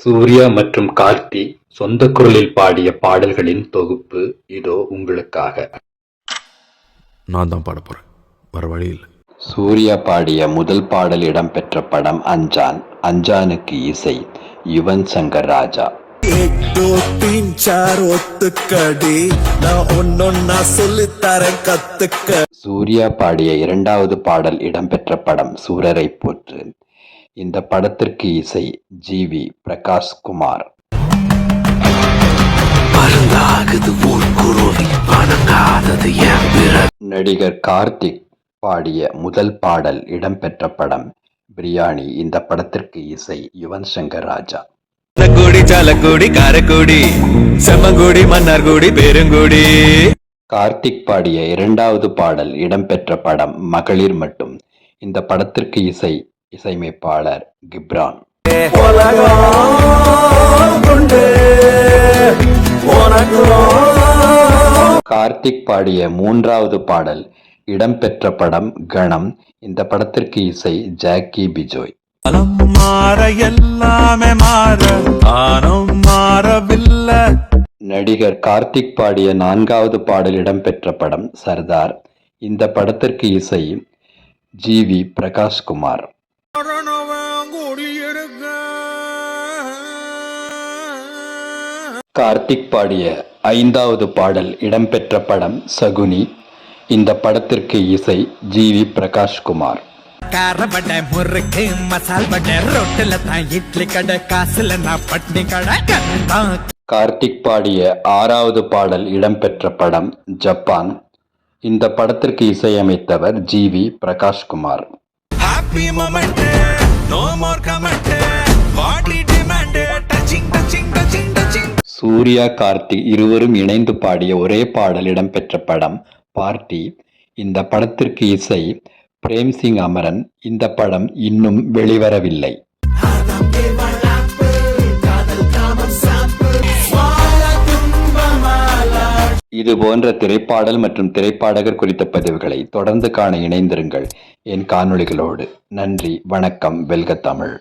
சூர்யா மற்றும் கார்த்தி சொந்த குரலில் பாடிய பாடல்களின் தொகுப்பு இதோ உங்களுக்காக. நான் தான் பாட போறேன், வர வழி இல்லை. சூர்யா பாடிய முதல் பாடல் இடம்பெற்ற படம் அஞ்சான். அஞ்சானுக்கு இசை யுவன் சங்கர் ராஜா. சூர்யா பாடிய இரண்டாவது பாடல் இடம்பெற்ற படம் சூரரை போற்று. இந்த படத்திற்கு இசை ஜி.வி. பிரகாஷ் குமார். நடிகர் கார்த்திக் பாடிய முதல் பாடல் இடம்பெற்ற படம் பிரியாணி. இந்த படத்திற்கு இசை யுவன் சங்கர் ராஜா. கார்த்திக் பாடிய இரண்டாவது பாடல் இடம்பெற்ற படம் மகளிர் மட்டும். இந்த படத்திற்கு இசையமைப்பாளர் கிப்ரான். கார்த்திக் பாடிய மூன்றாவது பாடல் இடம்பெற்ற படம் கணம். இந்த படத்திற்கு இசை ஜாக்கி பிஜோய். நடிகர் கார்த்திக் பாடிய நான்காவது பாடல் இடம்பெற்ற படம் சர்தார். இந்த படத்திற்கு இசை ஜி.வி. பிரகாஷ் குமார். கார்த்திக் பாடிய ஐந்தாவது பாடல் இடம்பெற்ற படம் சகுனி. இந்த படத்திற்கு இசை ஜி.வி. பிரகாஷ் குமார். கார்த்திக் பாடிய ஆறாவது பாடல் இடம்பெற்ற படம் ஜப்பான். இந்த படத்திற்கு இசையமைத்தவர் ஜி.வி. பிரகாஷ் குமார். சூர்யா கார்த்தி இருவரும் இணைந்து பாடிய ஒரே பாடல் இடம்பெற்ற படம் பார்ட்டி. இந்த படத்திற்கு இசை பிரேம்சிங் அமரன். இந்த படம் இன்னும் வெளிவரவில்லை. இது போன்ற திரைப்பாடல் மற்றும் திரைப்பாடகர் குறித்த பதிவுகளை தொடர்ந்து காண இணைந்திருங்கள் என் காணொளிகளோடு. நன்றி, வணக்கம். வெல்க தமிழ்.